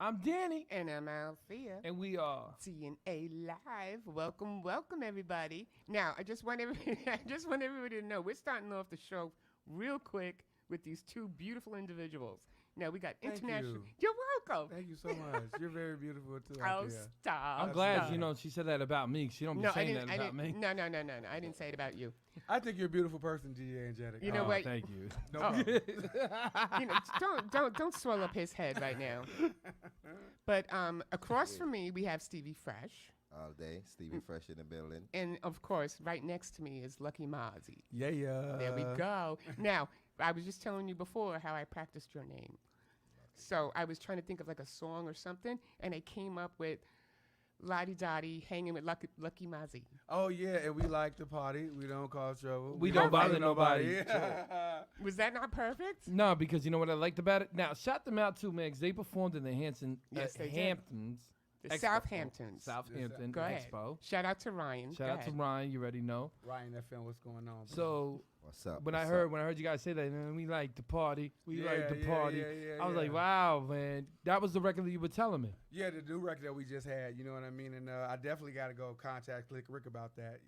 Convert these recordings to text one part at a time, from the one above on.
I'm Danny. And I'm Althea. And we are TNA Live. Welcome, welcome, everybody. Now, I just want everybody to know we're starting off the show real quick with these two beautiful individuals. Now, we got international. You're welcome. Thank you so much. You're very beautiful, too. Oh, stop. I'm glad, she said that about me. She don't be saying that about me. No. I didn't say it about you. I think you're a beautiful person, GA Angelica. You know what? Thank you. Don't swell up his head right now. But across from me, we have Stevey Fresssh. All day, Stevey Fresssh in the building. And, of course, right next to me is Luckie Mazi. Yeah. There we go. Now, I was just telling you before how I practiced your name. So I was trying to think of like a song or something, and I came up with Lottie Dottie hanging with Luckie Mazi. Oh, yeah, and we like to party. We don't cause trouble. We don't bother nobody. Was that not perfect? No, because you know what I liked about it? Now, shout them out, too, man, because they performed in the Hamptons. The Southampton Go ahead. Expo. Shout out to Ryan. Shout out to Ryan. You already know. Ryan, FM, what's going on? So What's up? when I heard you guys say that, man, we like to party. We like to party. Yeah, I was like, wow, man, that was the record that you were telling me. Yeah, the new record that we just had. You know what I mean? And I definitely got to go contact Rick about that.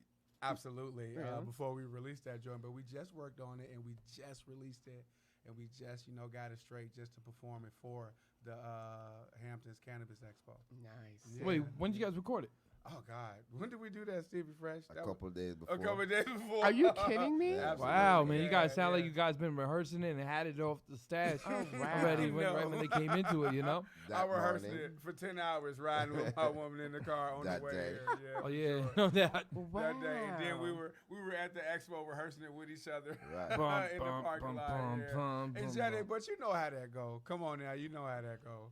Absolutely. Before we release that joint, but we just worked on it and we just released it. And we just, got it straight just to perform it for the Hamptons Cannabis Expo. Nice. Yeah. Wait, when did you guys record it? Oh, God. When did we do that, Stevey Fresssh? A couple of days before. A couple of days before. Are you kidding me? Wow, man, you guys sound like you guys been rehearsing it and had it off the stash already right when they came into it, I rehearsed it for 10 hours riding with my woman in the car on the way here. Yeah, oh, yeah. Sure. No doubt. Wow. That day. And then we were at the expo rehearsing it with each other Right. in the parking lot. And Jenny, but you know how that go. Come on now, you know how that go.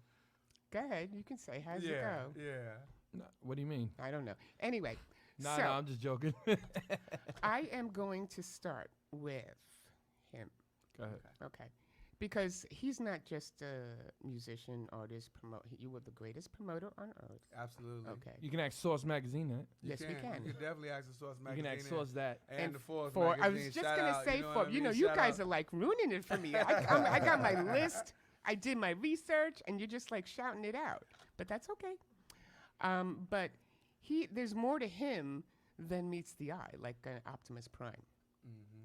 Go ahead. You can say, how's it go? Yeah. No, what do you mean? I don't know. Anyway. No, I'm just joking. I am going to start with him. Go ahead. Okay. Because he's not just a musician, artist, you were the greatest promoter on earth. Absolutely. Okay. You can ask Source Magazine that. Yes, we can. You can definitely ask the Source Magazine. You can ask Source that. And the Forbes I was Magazine. just Shout going to out, say what Forbes. I mean? You Shout guys out. are like ruining it for me. I got my list. I did my research, and you're just like shouting it out. But that's okay. But there's more to him than meets the eye, like Optimus Prime. Mm-hmm.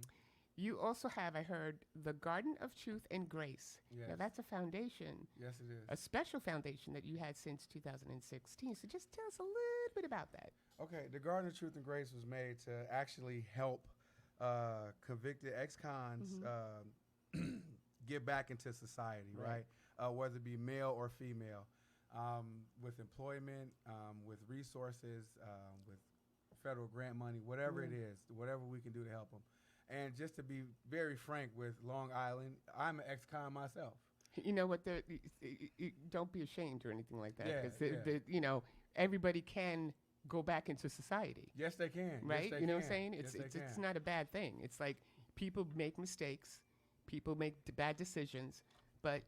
You also have, I heard, the Garden of Truth and Grace. Yes. Now, that's a foundation, Yes, it is. a special foundation that you had since 2016. So just tell us a little bit about that. Okay, the Garden of Truth and Grace was made to actually help convicted ex-cons get back into society, right? Whether it be male or female, with employment, with resources, with federal grant money, whatever it is, whatever we can do to help them. And just to be very frank with Long Island, I'm an ex-con myself. You know what? Don't be ashamed or anything like that. Yeah, Because everybody can go back into society. Yes, they can. Right? Yes, they you know can. what I'm saying? It's not a bad thing. It's like people make mistakes, people make bad decisions, but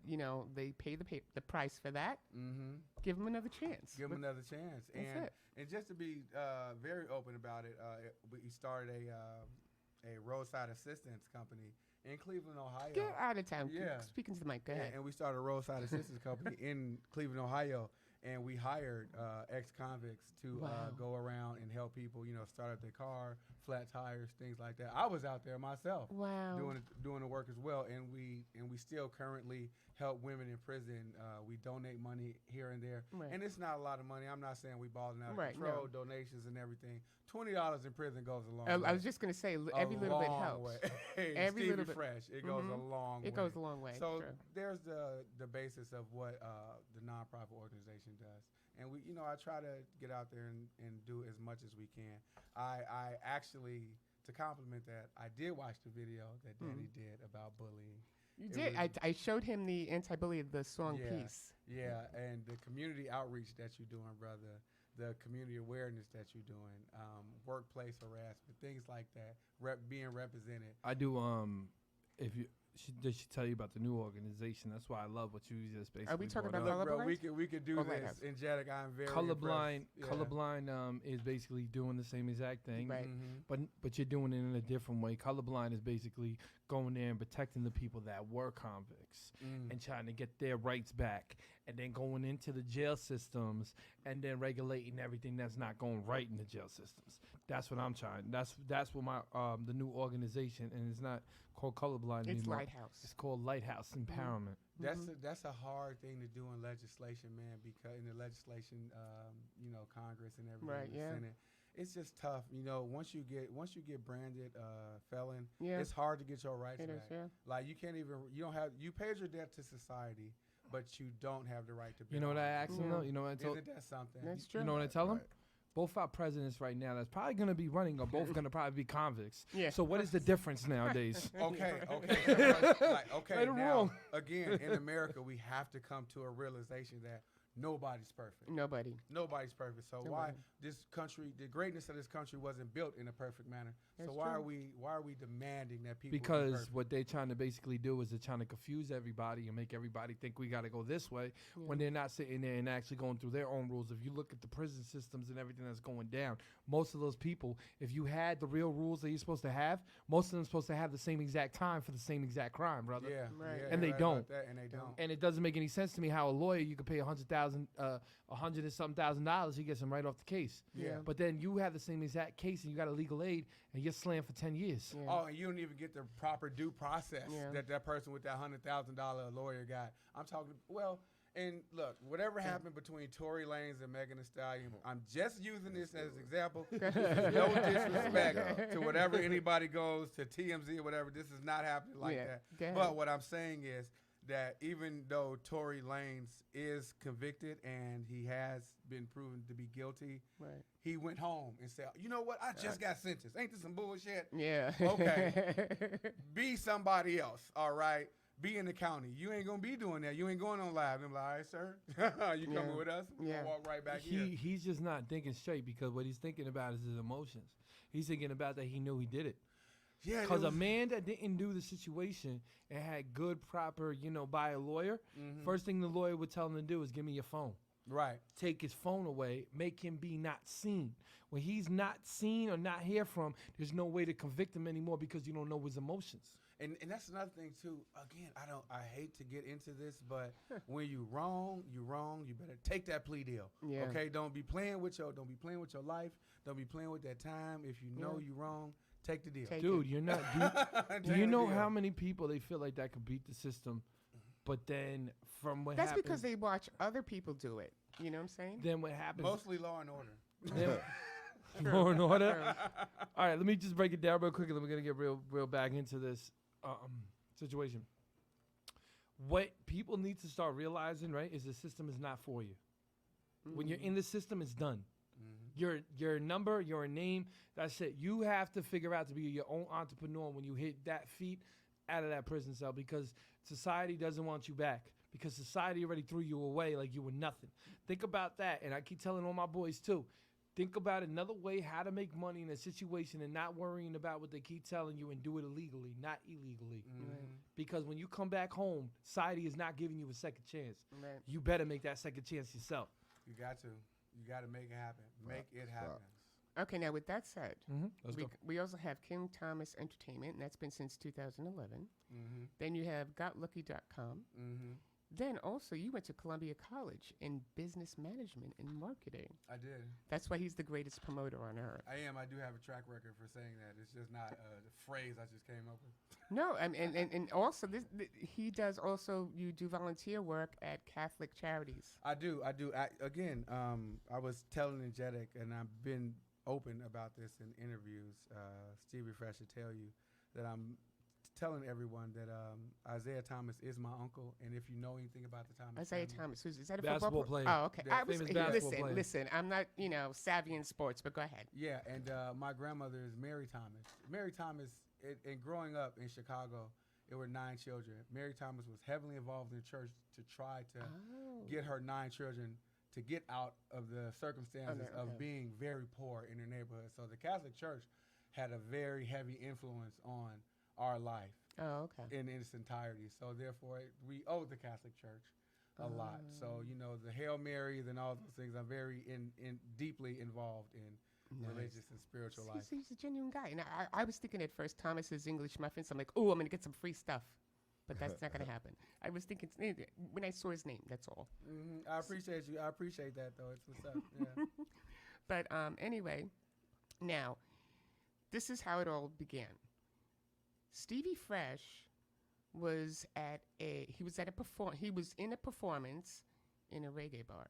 they pay the price for that. Mm-hmm. Give them another chance. Give them another chance. That's it. And just to be very open about it, we started a roadside assistance company in Cleveland, Ohio. Get out of town. Yeah. Speaking to the mic. Go ahead. And we started a roadside assistance company in Cleveland, Ohio. And we hired ex-convicts to go around and help people, start up their car, flat tires, things like that. I was out there myself, doing the work as well. And we still currently help women in prison. We donate money here and there, and it's not a lot of money. I'm not saying we balling out of control, donations and everything. $20 in prison goes a long way. I was just going to say every little bit helps. Every little bit. Fresssh, it goes a long way. It goes a long way. So true. there's the basis of what the nonprofit organization does. And I try to get out there and do as much as we can. I actually, to compliment that, I did watch the video that Danny did about bullying. You did. I showed him the anti-bully, the song piece. Yeah, and the community outreach that you're doing, brother, the community awareness that you're doing, workplace harassment, things like that, being represented. I do. Did she tell you about the new organization? That's why I love what you just basically. Are we talking about Look, bro, colorblind? we could do this. Angelic, I'm very colorblind. impressed. Colorblind is basically doing the same exact thing, Right. Mm-hmm. but you're doing it in a different way. Colorblind is basically going there and protecting the people that were convicts and trying to get their rights back, and then going into the jail systems and then regulating everything that's not going right in the jail systems. That's what I'm trying. That's what my the new organization, and it's not called Colorblind It's anymore. Lighthouse. It's called Lighthouse Empowerment. That's a hard thing to do in legislation, man. Because in the legislation, Congress and everything, Right, the yeah. Senate, it's just tough. Once you get branded felon, Yeah. it's hard to get your rights It back. is, yeah. Like you paid your debt to society, but you don't have the right to. You know what I asked them Yeah. though? You know what I told? Isn't that something? That's true. You know what I tell them? Right. Both our presidents right now that's probably going to be running are both going to probably be convicts. Yeah. So what is the difference nowadays? Okay. Right or now, wrong. again, in America, we have to come to a realization that nobody's perfect. Nobody. Nobody's perfect. So why this country, the greatness of this country wasn't built in a perfect manner. That's so why true. are we demanding that people be Because perfect? what they're trying to basically do is they're trying to confuse everybody and make everybody think we got to go this way when they're not sitting there and actually going through their own rules. If you look at the prison systems and everything that's going down, most of those people, if you had the real rules that you're supposed to have, most of them are supposed to have the same exact time for the same exact crime, brother. Yeah, Right. yeah, And you're they right don't. about that, and they don't. And it doesn't make any sense to me how a lawyer, you could pay $100 and something $1,000, he gets him right off the case. Yeah. But then you have the same exact case and you got a legal aid and you're slammed for 10 years. Yeah. Oh, and you don't even get the proper due process Yeah. that person with that $100,000 lawyer got. I'm talking, and look, whatever happened between Tory Lanez and Megan Thee Stallion, I'm just using this as an example. No disrespect to whatever anybody goes to TMZ or whatever. This is not happening like Yeah. that. Go ahead. But what I'm saying is that even though Tory Lanez is convicted and he has been proven to be guilty, Right. he went home and said, you know what? I just got sentenced. Ain't this some bullshit? Yeah. Okay. Be somebody else, all right? Be in the county. You ain't going to be doing that. You ain't going on live. I'm like, all right, sir. You coming Yeah. with us? We're Yeah. going to walk right back here. He's just not thinking straight because what he's thinking about is his emotions. He's thinking about that he knew he did it. Yeah, Because a man that didn't do the situation and had good, proper, by a lawyer, first thing the lawyer would tell him to do is give me your phone. Right. Take his phone away, make him be not seen. When he's not seen or not hear from, there's no way to convict him anymore because you don't know his emotions. And that's another thing too. Again, I hate to get into this, but when you wrong. You better take that plea deal. Yeah. Okay. Don't be playing with your life. Don't be playing with that time. If you know you wrong, take the deal. Take Dude, it. you're not. Do you know how many people they feel like that could beat the system, but then from what That's happens, because they watch other people do it. You know what I'm saying? then what happens? Mostly Law and Order. Then, Law and Order. All right, let me just break it down real quick, and then we're gonna get real back into this situation. What people need to start realizing, right, is the system is not for you. When you're in the system, it's done. Your number, your name, that's it. You have to figure out to be your own entrepreneur when you hit that feet out of that prison cell because society doesn't want you back because society already threw you away like you were nothing. Think about that, and I keep telling all my boys too. Think about another way how to make money in a situation and not worrying about what they keep telling you and do it illegally, not illegally. Because when you come back home, society is not giving you a second chance. Right. You better make that second chance yourself. You got to. You got to make it happen. Make it happen. Okay, now with that said, Let's go. we also have King Thomas Entertainment, and that's been since 2011. Then you have GotLucky.com. Then also you went to Columbia College in business management and marketing. I did. That's why he's the greatest promoter on earth. I am. I do have a track record for saying that. It's just not a phrase I just came up with. No, and also he does also, you do volunteer work at Catholic charities. I do. Again, I was telling Energetic, and I've been open about this in interviews. Stevey Fresssh will tell you that I'm telling everyone that Isaiah Thomas is my uncle, and if you know anything about the Thomas Isaiah family, Thomas, is that a Basketball football player. Oh, okay. That famous basketball player. Listen, I'm not, savvy in sports, but go ahead. Yeah, and my grandmother is Mary Thomas. Mary Thomas, and growing up in Chicago, there were 9 children. Mary Thomas was heavily involved in the church to try to get her 9 children to get out of the circumstances of being very poor in their neighborhood. So the Catholic Church had a very heavy influence on our life Oh, okay. in its entirety. So therefore, we owe the Catholic Church a lot. So, the Hail Marys and all those things I'm very deeply involved in. religious and spiritual life. He's a genuine guy. And I was thinking at first, Thomas's English muffins. I'm like, oh, I'm going to get some free stuff. But that's not going to happen. I was thinking, when I saw his name, that's all. I appreciate you. I appreciate that, though. It's what's up. Yeah. But anyway, now, this is how it all began. Stevey Fresssh was he was in a performance in a reggae bar.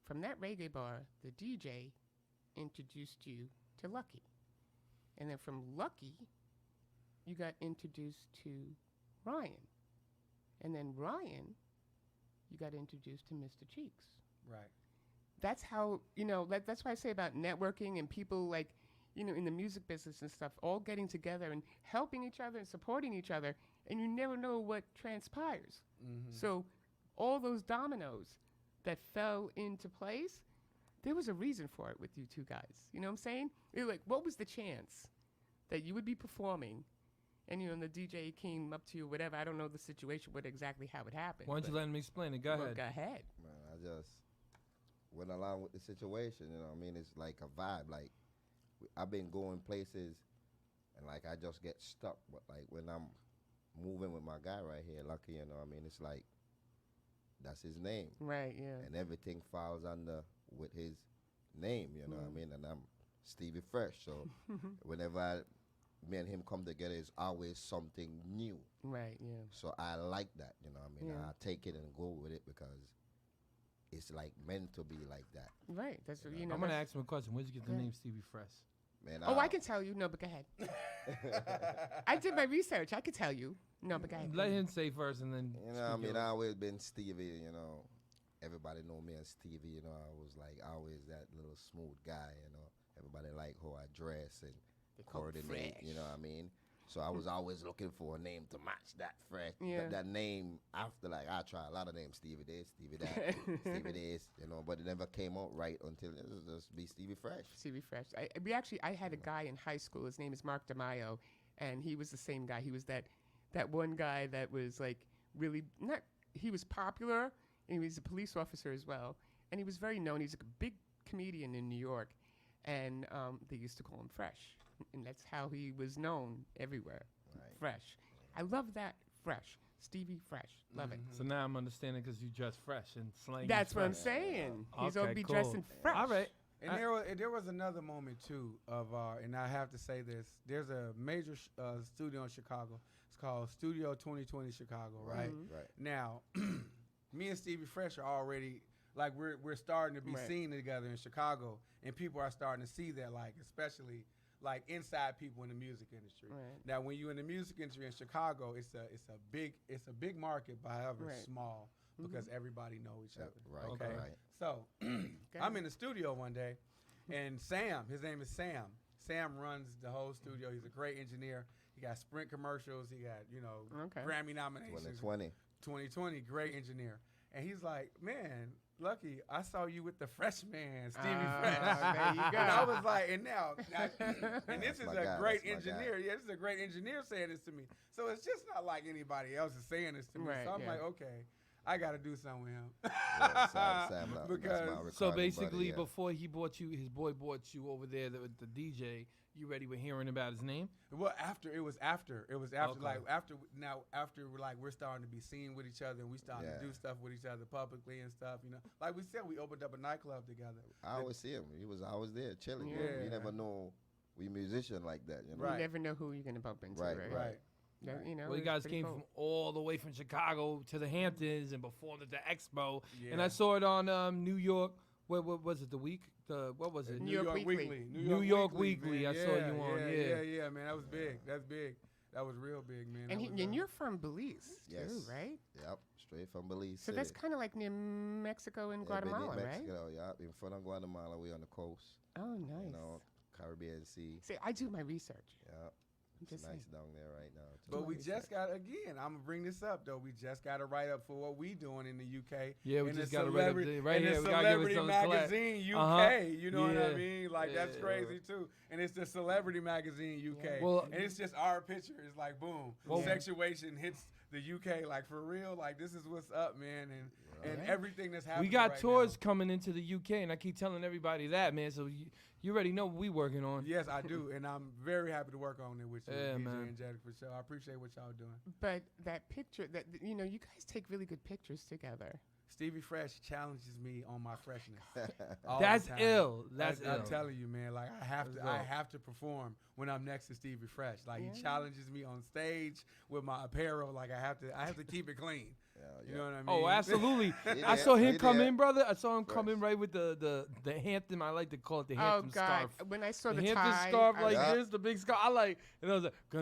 From that reggae bar, the DJ introduced you to Luckie. And then from Luckie, you got introduced to Ryan. And then Ryan, you got introduced to Mr. Cheeks. Right. That's how, that's why I say about networking and people like, in the music business and stuff, all getting together and helping each other and supporting each other, and you never know what transpires. Mm-hmm. So all those dominoes that fell into place, there was a reason for it with you two guys. You know what I'm saying? You're like, what was the chance that you would be performing and, the DJ came up to you, whatever. I don't know the situation, what exactly how it happened. Why don't you let him explain it? Go ahead. Go ahead. Man, I just went along with the situation, it's like a vibe. Like, I've been going places, and like I just get stuck. But like when I'm moving with my guy right here, Luckie, it's like that's his name, right? Yeah, and everything falls under with his name, and I'm Stevey Fresssh. So whenever me and him come together, it's always something new, right? Yeah. So I like that, Yeah. I take it and go with it because it's like meant to be like that. Right. That's what I'm gonna ask him a question. Where'd you get the name Stevey Fresssh? Man, I can tell you. No, but go ahead. I did my research. I could tell you. No, but go ahead. Let him say first, and then. I always been Stevey. Everybody know me as Stevey. I was like always that little smooth guy. Everybody like how I dress and coordinate. Fresh. So I was always looking for a name to match that fresh. That name after, like, I try a lot of names, Stevey this, Stevey that, Stevey this, but it never came out right until it was just be Stevey Fresssh. Stevey Fresssh. I had a guy in high school. His name is Mark DeMaio, and he was the same guy. He was that one guy that was like really he was popular, and he was a police officer as well, and he was very known. He's a big comedian in New York, and they used to call him Fresssh. And that's how he was known everywhere. Right. Fresssh. I love that. Fresssh. Stevey Fresssh. Love it. So now I'm understanding because you dress fresh and slang. That's what I'm saying. He's going to be dressing fresh. All right. And there was another moment, too, of and I have to say this. There's a major studio in Chicago. It's called Studio 2020 Chicago, right? Mm-hmm. Right. Now, me and Stevey Fresssh are already, like, we're starting to be seen together in Chicago, and people are starting to see that, like, especially like inside people in the music industry. Right. Now, when you're in the music industry in Chicago, it's a big market, but however small, because everybody know each other. Right. Okay. Right. So I'm in the studio one day, and Sam, his name is Sam. Sam runs the whole studio. He's a great engineer. He got Sprint commercials. He got Grammy nominations. 2020, great engineer. And he's like, man, Luckie, I saw you with the freshman, Stevey Fresssh. There you go. And I was like, and this is my a guy, great that's my engineer. Yeah, this is a great engineer saying this to me. So it's just not like anybody else is saying this to me. Right, so I'm like, okay, I got to do something with him. Sam, Because So basically, before he bought you, his boy bought you over there with the DJ. You ready with hearing about his name? Well, it was after, Okay. like after like we're starting to be seen with each other and we starting to do stuff with each other publicly and stuff. Like we said, we opened up a nightclub together. I always see him. He was always there chilling. Yeah. You never know we musician like that. Right. You never know who you're going to bump into, right? Right. Well, you guys came from all the way from Chicago to the Hamptons and performed at the Expo. Yeah. And I saw it on New York. What was it? The week? What was it? New York Weekly. New York Weekly. Man. I saw you on. Yeah, man. That was big. That's big. That was real big, man. And you're from Belize, Yes. too, right? Yep, straight from Belize So City. that's kind of like near Mexico and Guatemala, right? Mexico, yeah, in front of Guatemala, we on the coast. Oh, nice. Caribbean Sea. See, I do my research. Yeah, it's just nice saying. down there right now. Too. But we just got, again, I'm going to bring this up, though. We just got to write up for what we doing in the UK. Yeah, we in just the got to write up right in here. the We got to give Celebrity it some Magazine UK. Uh-huh. You know what I Yeah. mean? Like, that's Yeah. crazy, too. And it's the Celebrity Magazine UK. Yeah. Well- and it's just our picture. It's like, boom. Well- Sexuation hits the UK. Like, for real. Like, this is what's up, man. And and everything that's happening. We got right tours now. coming into the UK, and I keep telling everybody that, man. So you already know what we working on. Yes, I do, and I'm very happy to work on it with you, Yeah, DJ man. Angelic, for sure. I appreciate what y'all doing. But that picture, that you know, you guys take really good pictures together. Stevey Fresssh challenges me on my freshness. all That's the time. ill. That's ill. I'm telling you, man. Like I have That's to, I dope. have to perform when I'm next to Stevey Fresssh. Like Yeah. he challenges me on stage with my apparel. Like I have to keep it clean. You know what I mean? Oh, absolutely. He I did. saw him He come did. in, brother. I saw him come Fresh. in right with the Hampton. I like to call it the Oh Hampton God! scarf. When I saw The the Hampton tie, scarf I like was- Yeah. this, the big scarf. I like, and I was like, no.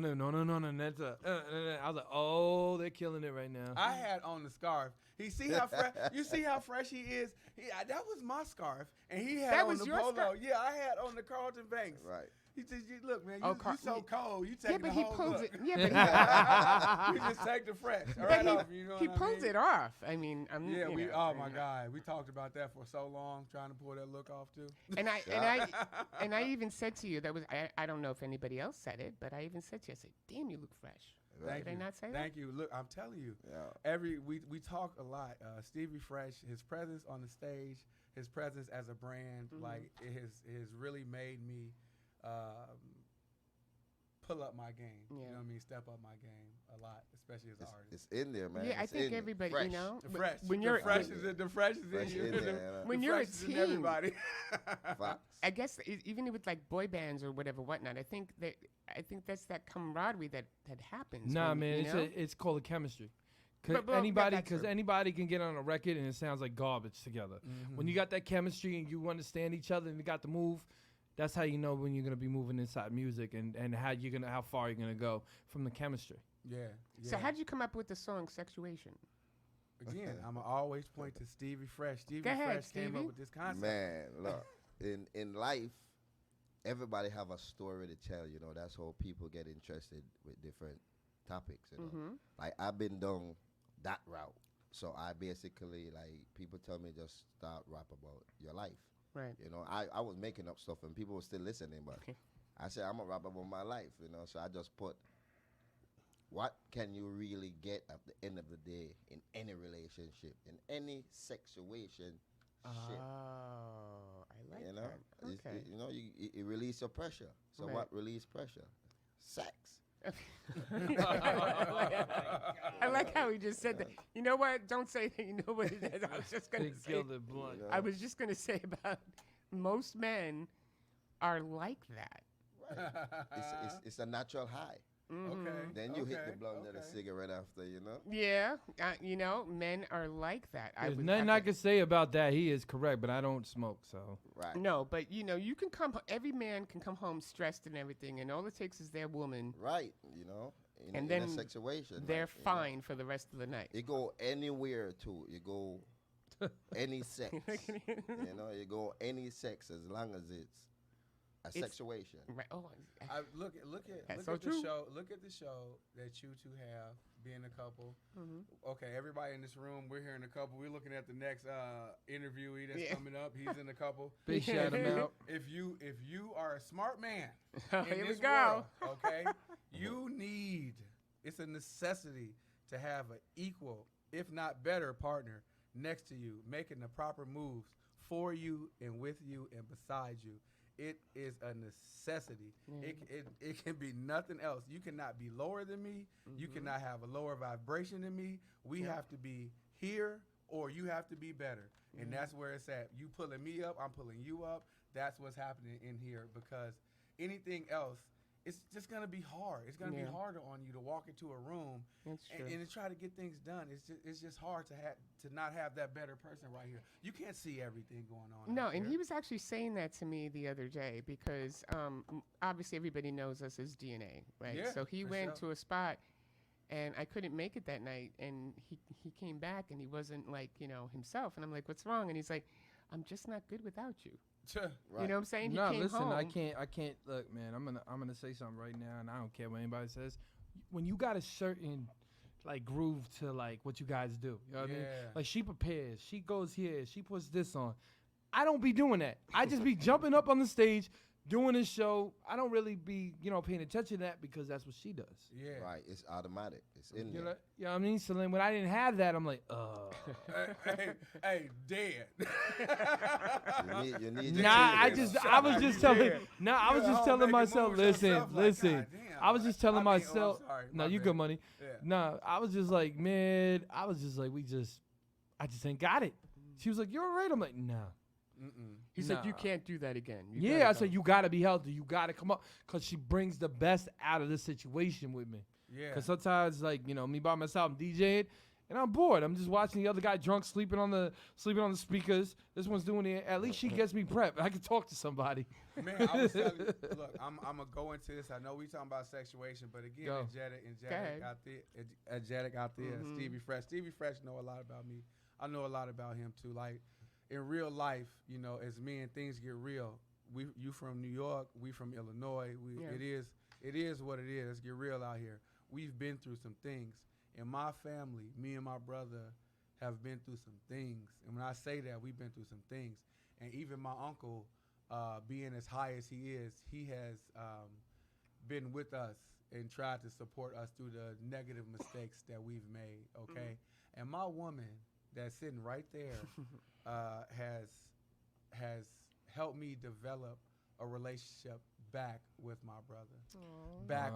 And that's I was like, oh, they're killing it right now. I had on the scarf. He see how fresh. You see how fresh he is. That was my scarf, and he had That on was the your polo. scarf? Yeah, I had on the Carlton Banks. Right. He said, "Look, man, Oh, you so cold. You take yeah, the but he whole pulls look. it. Yeah, You just take the fresh but right he, off. You know he what I pulls mean? it off. I mean, I'm. Yeah, you we. know, Oh and, my God, we talked about that for so long, trying to pull that look off too. And I even said to you that was I don't know if anybody else said it, but I even said to you, I said, "Damn, you look fresh." Thank Did you. I not say that? Thank you. Look, I'm telling you. Yeah. We talk a lot. Stevey Fresssh, his presence on the stage, his presence as a brand, like it has really made me pull up my game. You Yeah. know what I mean? Step up my game a lot, especially as an artist. It's in there, man. Yeah, I It's think in there. everybody, Fresh. you know, The but fresh, when the you're fresh is in, the fresh is Fresh in you. in there, yeah. when The you're a fresh is in team, everybody. Facts. I guess even with like boy bands or whatever, whatnot, I think that's that camaraderie that happens. Nah, when, man, you know? it's called a chemistry. But- yeah, Anybody, that's because true. anybody can get on a record and it sounds like garbage together. When you got that chemistry and you understand each other and you got the move, that's how you know when you're gonna be moving inside music and how far you're gonna go from the chemistry. Yeah. So how'd you come up with the song "Sexuation"? Again, I'm always point to Stevey Fresssh. Stevey Go ahead, Fresssh came Stevie. up with this concept. Man, look, in life, everybody have a story to tell. You know, that's how people get interested with different topics. You know, like I've been down that route, so I basically like people tell me just start rap about your life. Right. You know, I was making up stuff and people were still listening, but I said I'm a rap about my life. You know, so I just put what can you really get at the end of the day in any relationship, in any situation. Shit. Oh, I like You know, that. It's- Okay. you know, you release your pressure. So Right. what release pressure? Sex. I like how he just said that. You know what? Don't say that. You know what it is. I was just gonna Big say. gilded blunt. You know? I was just gonna say about most men are like that. It's a natural high. Okay. Then you hit the okay, blunt and a okay. cigarette after, you know. Yeah, you know, men are like that. There's would nothing have I to- can say about that. He is correct, but I don't smoke, so. Right. No, but you know, you can come. Every man can come home stressed and everything, and all it takes is their woman. Right. You know. In, And in then a situation. They're like, you know, fine for the rest of the night. You go anywhere too. You go any sex. You know, you go any sex as long as it's a It's- situation. Right. Oh, Look That's at so the true. show. Look at the show that you two have, being a couple. Mm-hmm. Okay, everybody in this room, we're hearing a couple. We're looking at the next interviewee that's Yeah. coming up. He's in a couple. Big shout him out. If you are a smart man Oh, in here we this go. world, okay, you need. It's a necessity to have an equal, if not better, partner next to you, making the proper moves for you and with you and beside you. It is a necessity. It can be nothing else. You cannot be lower than me. You cannot have a lower vibration than me. We have to be here or you have to be better. And that's where it's at. You pulling me up, I'm pulling you up. That's what's happening in here because anything else, it's just gonna be hard. It's gonna be Yeah. harder on you to walk into a room That's true. and to try to get things done. It's just hard to not have that better person right here. You can't see everything going on. No, out and here. he was actually saying that to me the other day because obviously everybody knows us as DNA, right? Yeah, so he for went sure. to a spot, and I couldn't make it that night, and he came back and he wasn't like himself, and I'm like, what's wrong? And he's like, I'm just not good without you. Right. You know what I'm saying? No, he came listen, home. I can't look, man. I'm gonna say something right now, and I don't care what anybody says. When you got a certain like groove to like what you guys do, you know what I mean? Yeah. Like she prepares, she goes here, she puts this on. I don't be doing that. I just be jumping up on the stage, doing this show, I don't really be, paying attention to that because that's what she does. Yeah. Right, it's automatic. It's in You know, there. you know what I mean? So then when I didn't have that, I'm like, hey, dead. You need I your was just telling, I was just telling myself, listen, God damn, I was just telling myself, I'm sorry, no, my you bad. good money. Yeah. No, I was just like, man, I just ain't got it. She was like, you're all right. I'm like, nah. He said, you Nah. can't do that again. You Yeah, gotta I go. said, you got to be healthy. You got to come up because she brings the best out of this situation with me. Yeah. Because sometimes, like, me by myself, I'm DJing, and I'm bored. I'm just watching the other guy drunk, sleeping on the speakers. This one's doing it. At least she gets me prepped. I can talk to somebody. Man, I was telling you, look, I'm gonna go into this. I know we talking about sexuation, but again, Go. energetic out there, Stevey Fresssh know a lot about me. I know a lot about him too. Like in real life, as men, things get real. You from New York, we from Illinois. It is what it is. Let's get real out here. We've been through some things. In my family, me and my brother have been through some things. And when I say that, we've been through some things. And even my uncle, being as high as he is, he has been with us and tried to support us through the negative mistakes that we've made, okay? And my woman that's sitting right there has helped me develop a relationship back with my brother. Back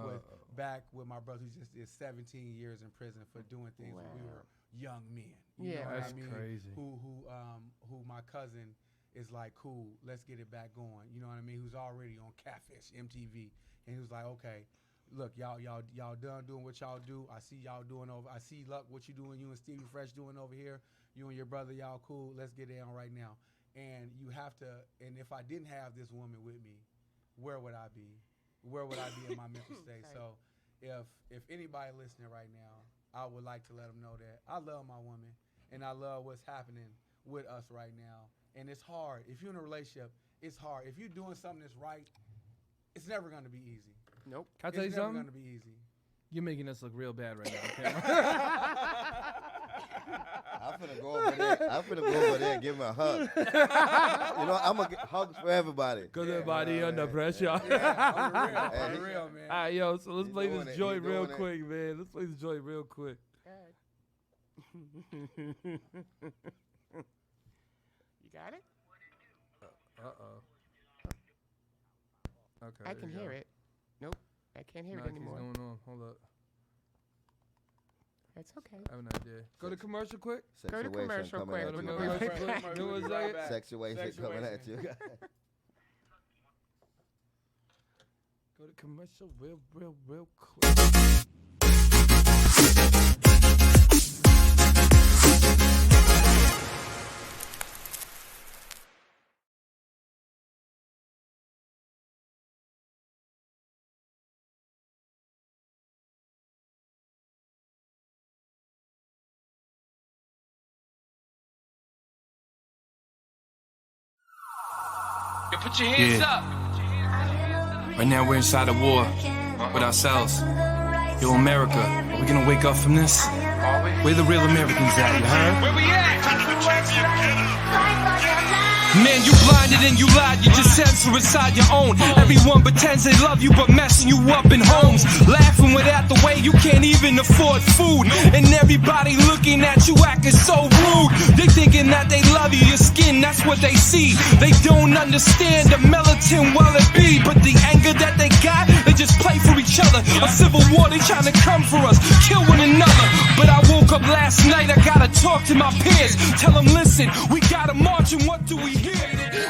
with my brother who just did 17 years in prison for doing things when we were young men. You know what That's I mean? crazy. Who my cousin is like, cool, let's get it back going. You know what I mean? Who's already on Catfish, MTV. And he was like, okay, look, y'all done doing what y'all do. I see y'all doing over. I see Luck, what you doing, you and Stevey Fresssh doing over here. You and your brother, y'all cool. Let's get it on right now. And you have to, and if I didn't have this woman with me, where would I be? Where would I be in my mental state? So if anybody listening right now, I would like to let them know that I love my woman and I love what's happening with us right now. And it's hard. If you're in a relationship, it's hard. If you're doing something that's right, it's never going to be easy. Nope. Can I tell you It's never something? going to be easy. You're making us look real bad right now. Okay? I'm finna go over there and give him a hug. I'm gonna get hugs for everybody. Because everybody under pressure. On the real, man. All right, yo, so let's He's play doing this it. joint He's real doing it. quick, man. Let's play this joint real quick. You got it? Uh-oh. Okay. I can hear it. Nope. I can't hear it anymore. What's going on? Hold up. That's okay. I have an idea. Go to commercial quick. Go to commercial quick. Go to We'll commercial be right quick. back. Give us a second. Sexuation coming at you. Go to commercial real quick. Yo, put your hands up. Right now we're inside a war with ourselves. Yo, America, are we gonna wake up from this? Where the real Americans at, you heard? Where we at? Man, you blinded and you lied, you just censor inside your own. Everyone pretends they love you, but messing you up in homes. Laughing without the way you can't even afford food. And everybody looking at you acting so rude. They thinking that they love you, your skin, that's what they see. They don't understand the militant well it be. But the anger that they got, they just play for each other. A civil war, they trying to come for us, kill one another. But I woke up last night, I gotta talk to my peers. Tell them, listen, we gotta march and what do we hear?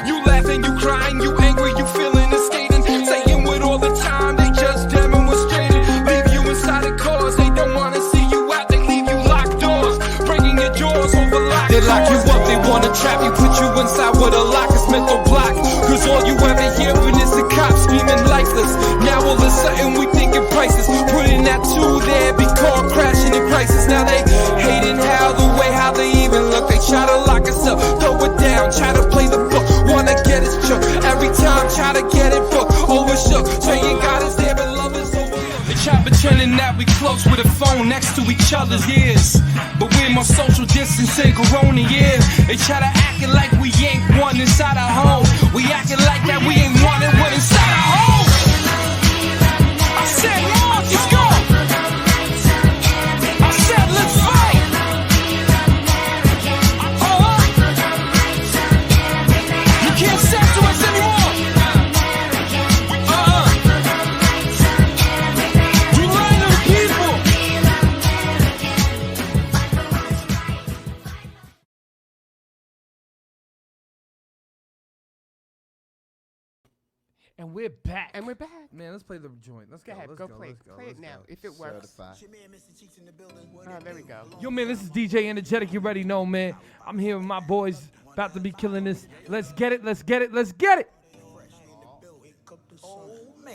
You laughing, you crying, you angry, you feeling and skating. Saying with all the time, they just demonstrated. Leave you inside the cars, they don't wanna see you out. They leave you locked doors, breaking your jaws over locked. They lock you up, they wanna trap you, put you inside with a lock, it's mental block. Cause all you ever hearing is the cops screaming lifeless. Now all of a sudden we thinking prices. Putting that two there, be car crashing in crisis. Now they hating how they even look. They try to lock us up, throw it down, try to play the book. Wanna get us shook, every time try to get it booked. Overshook, saying God is there but love is overlooked. They try pretending that we close with a phone next to each other's ears, but we're more social distancing, corona, yeah. They try to acting like we ain't one inside our home. We acting like that we ain't one and one inside And we're back. And we're back. Man, let's play the joint. Let's Go go. ahead, Let's go go. play. Let's go. Play Let's it now, go. if it works. Certified. Oh, there we go. Yo, man, this is DJ Energetic. You already know, man. I'm here with my boys. About to be killing this. Let's get it. Let's get it. Let's get it.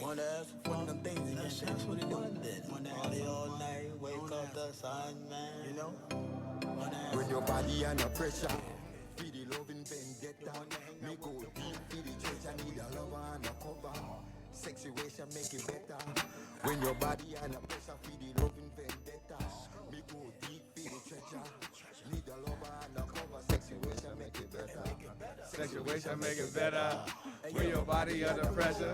One ass, one of them things in your shit, what it doing then? Party all night, wake up the sun, man, you know? When your body under pressure, feel the loving vendetta. Me go deep, feel the church, I need a lover and a cover. Sexuation make it better. When your body under pressure, feel the loving vendetta. Me go deep, feel the treasure. Need a lover and a cover. Sexuation make it better. Situation make it better. When your body under pressure.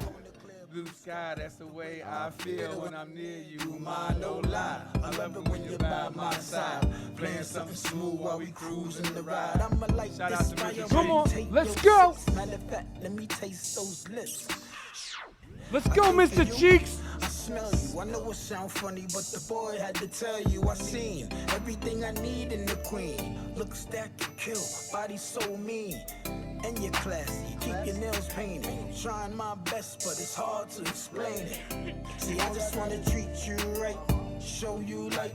Blue sky, that's the way I feel when I'm near you. Mine, no lie. I love it when you're by my side. Playing something smooth while we cruising the ride. I'ma like Shout out this to fire, Mr. Come on, take let's your go. six. Matter of fact, let me taste those lips. Let's go, Mr. Cheeks. I smell you. I know it sound funny, but the boy had to tell you. I seen everything I need in the queen. Looks that can kill, body so mean. And you're classy, keep your nails painted. Trying my best, but it's hard to explain it. See, I just wanna treat you right, show you like,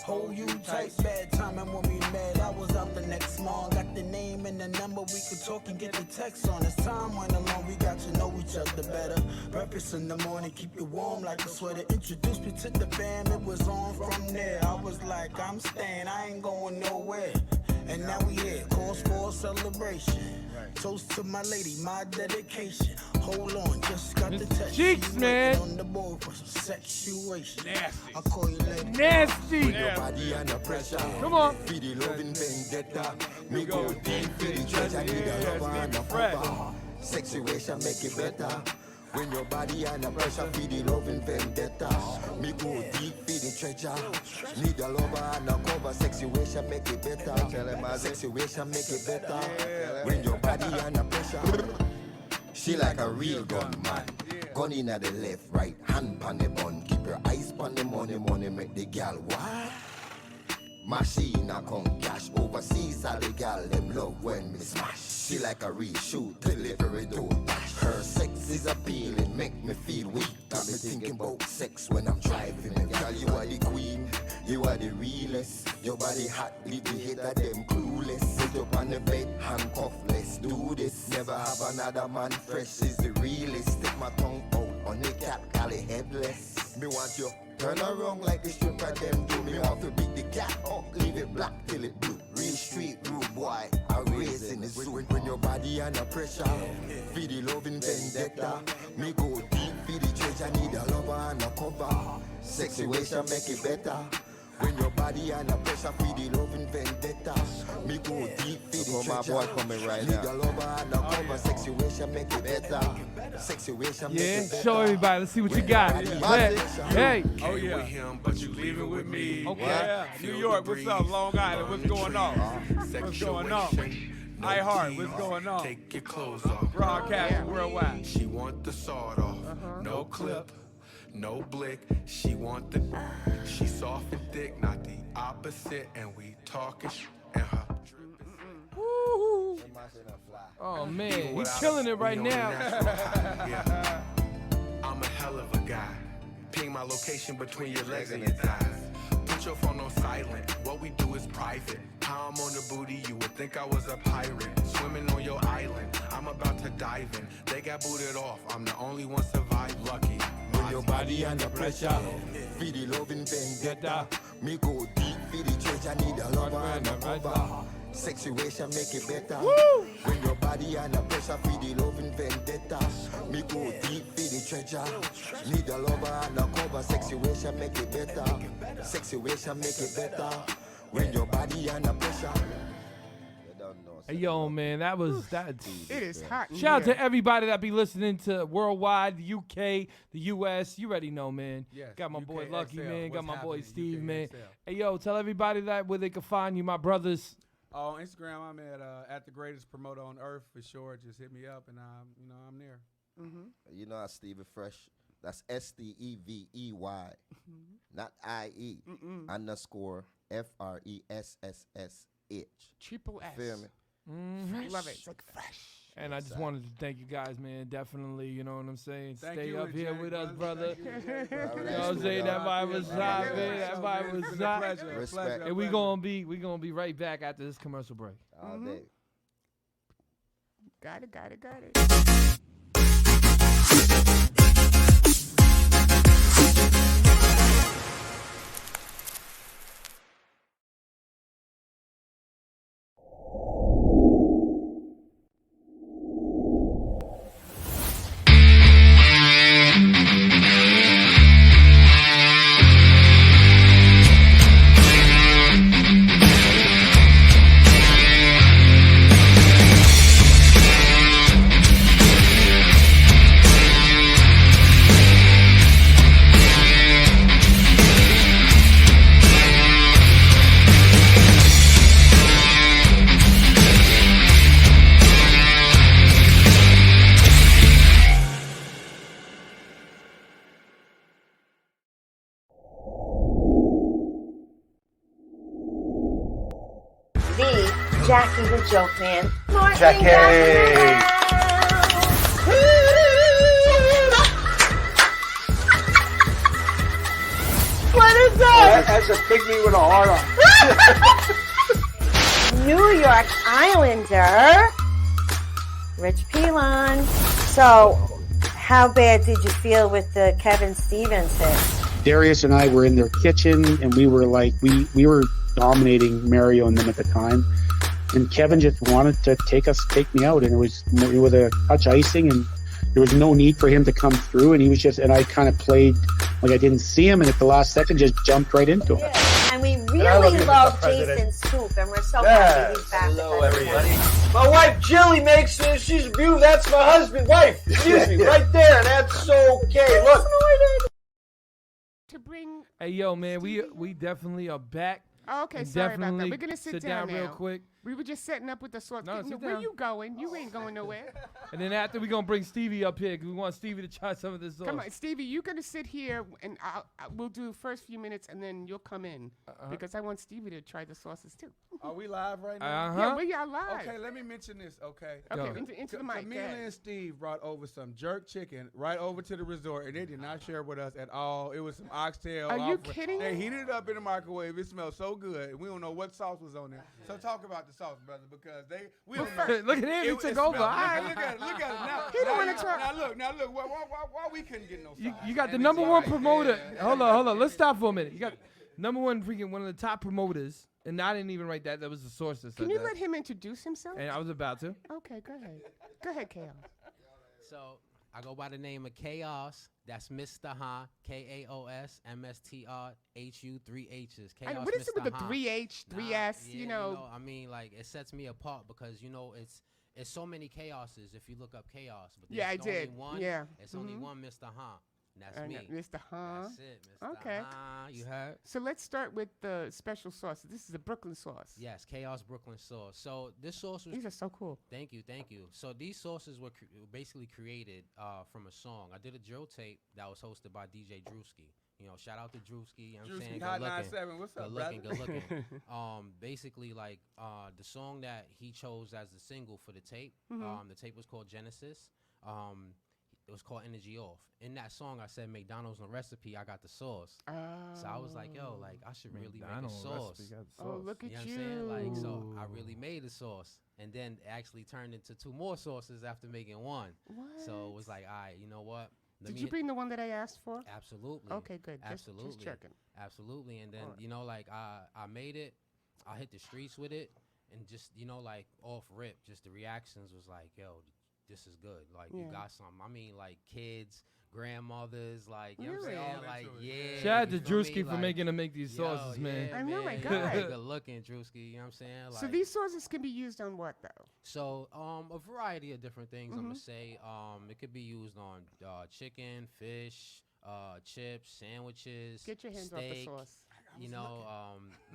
hold you tight. Bad timing when we met, I was out the next morning. Got the name and the number, we could talk and get the text on. As time went along, we got to know each other better. Breakfast in the morning, keep you warm like a sweater. Introduced me to the fam, it was on from there. I was like, I'm staying, I ain't going nowhere. And now we here, cause for a celebration. Toast to my lady, my dedication. Hold on, just got the text. Cheeks, She's man. waiting on the board for some sexuation. Nasty. I'll call you later. Nasty. Your body under pressure. Come on. Feel the loving vendetta. Me go deep, feel the treasure. Need a lover and a cover. Sexuation make it better. When your body under pressure, feel the loving vendetta. Me go deep, feel the treasure. Need a lover and a cover. Sexuation make it better. Sexuation make it better. When your body under pressure. She like a real gun man. Gun in at the left, right hand pan the bun. Keep your eyes pan the money, money make the gal what? Machine a come cash overseas, all the gal them love when me smash. She like a real shoot, delivery don't dash. Her sex is appealing, make me feel weak. Got me thinking about sex when I'm driving. Girl, you are the queen, you are the realest. Your body hot, leave the head of them clueless. Sit up on the bed, handcuff, let's do this. Never have another man, Fresssh is the realest. Stick my tongue out on the cat, call it headless. Me want you turn around like the stripper them do. Me want to beat the cat up, leave it black till it blue. Real street rude boy, I raise in the zoo. When your body under pressure, feel the loving vendetta. Me go deep, feel the treasure. Need a lover and a cover. Sexuation make it better. When your body under pressure, feel the loving vendetta. Me go deep, feel the treasure. my boy coming right Need now. a lover and a cover. Sexuation make it better. Sexuation make Yeah, it better. show everybody. Let's see what you got. Hey, hey. Oh, yeah. With him, but you leaving with me. Okay. Yeah. New York, what's up? Long Island, what's going on? What's going on? No I Heart, keys. what's going on? Take your clothes off. Broadcast worldwide. She want the sawed off. No clip, no blick. She want the. She soft and thick, not the opposite. And we talking and her. Woo. Oh man, he's killing it right now. Yeah. I'm a hell of a guy. Ping my location between your legs and your thighs. Put your phone on silent. What we do is private. How I'm on the booty, you would think I was a pirate. Swimming on your island. I'm about to dive in. They got booted off. I'm the only one survived. Lucky. When your body under pressure, feel the loving vendetta. Me go deep, feel the treasure. Need a lover and a cover. Sexuation make it better. When your body under pressure, feel the loving vendetta. Me go deep, feel the treasure. Need a lover and a cover. Sexuation make it better. Sexuation make it better. When your body under pressure. Hey, yo, man, that was that. It is hot in Shout out here. to everybody that be listening to worldwide, the UK, the US. You already know, man. Yes, Got my boy UK Lucky, XL, man. Got what's my boy happening, Steve, UK man. XL. Hey, yo, tell everybody that where they can find you, my brothers. On Instagram, I'm at the greatest promoter on earth for sure. Just hit me up, and I'm there. You know, I Stevey Fresssh. That's STEVEY, not IE. Underscore FRESSSH. Triple S. Feel me? Love it. It's like fresh. And I just wanted to thank you guys, man. Definitely, you know what I'm saying? Thank Stay you, up here Jack, with us, brother. Thank you. You know what I'm saying? That vibe was hot, man. That vibe was hot. Respect. And we gonna be right back after this commercial break. All day. Got it. Jackie the Joke Man. Jackie! What is that? That's a pygmy with a heart on. New York Islander, Rich Pilon. So, how bad did you feel with the Kevin Stevens hit? Darius and I were in their kitchen, and we were like, we were dominating Mario and them at the time. And Kevin just wanted to take me out, and it was a touch icing, and there was no need for him to come through, and I kind of played like I didn't see him, and at the last second just jumped right into him. Yeah. And we really love Jason Scoop, and we're so happy he's back. Hello, everybody. My wife Jilly makes she's a view. That's my husband, wife. Excuse me, right there. That's okay. Look. To bring. Hey, yo, man, we definitely are back. Oh, okay, And sorry about that. definitely We're gonna sit down now. real quick. We were just setting up with the sauce. No, sit Where down. you going? You ain't going nowhere. And then after, we're going to bring Stevie up here because we want Stevie to try some of this sauce. Come on, Stevie, you're going to sit here, and we'll do the first few minutes, and then you'll come in. Because I want Stevie to try the sauces, too. Are we live right now? Yeah, we are live. Okay, let me mention this, okay? Okay, into the mic. Camila and Steve brought over some jerk chicken right over to the resort, and they did not share with us at all. It was some oxtail. Are you kidding They me? heated it up in the microwave. It smelled so good, and we don't know what sauce was on there. So talk about the sauce, brother, because we don't know. Look at him. He took over. Look at it. Now, He don't want to try. Now look. Why we couldn't get no sauce? You got the And number it's one like, promoter. yeah. Hold on. Let's stop for a minute. You got number one one of the top promoters. And I didn't even write that. That was the source that said Can you that. let him introduce himself? And I was about to. Okay, go ahead. Go ahead, Kaos. So I go by the name of Kaos. That's Mstr, Kaos, Mstr, 3 H's. Kaos, What is it with the Mstr. 3H, 3S, Yeah, you know? I mean, like, it sets me apart because, it's so many chaoses if you look up chaos. But Yeah, I there's only did. One, Yeah. It's only one Mstr. And that's me. Mr. Huh? That's it, Mr. Okay. You heard? So let's start with the special sauce. This is a Brooklyn sauce. Yes, Chaos Brooklyn sauce. So this sauce was... These are so cool. Thank you. So these sauces were basically created from a song. I did a drill tape that was hosted by DJ Drewski. Shout out to Drewski. You know what I'm saying? Hot 97. What's up, brother? Good looking. Basically, like the song that he chose as the single for the tape. The tape was called Genesis. It was called Energy Off. In that song, I said McDonald's no recipe. I got the sauce. So I was like, yo, like I should really make a sauce. Oh, look at you. You know what I'm saying? Like, so I really made a sauce, and then it actually turned into 2 more sauces after making one. What? So it was like, all right, you know what? Did you bring the one that I asked for? Absolutely. Okay, good. Absolutely. Just checking. Absolutely. And then, I made it. I hit the streets with it. And just, like off rip, just the reactions was like, yo, this is good. Like, you got something. I mean, like kids, grandmothers, like, you know what I'm saying? Like, yeah. Shout out to you feel me? Drewski for Like, making them make these sauces, man. I know, my man. God. Good looking, Drewski. You know what I'm saying? Like, So these sauces can be used on what, though? So, a variety of different things, I'm going to say. It could be used on chicken, fish, chips, sandwiches, Get your hands steak, off the sauce.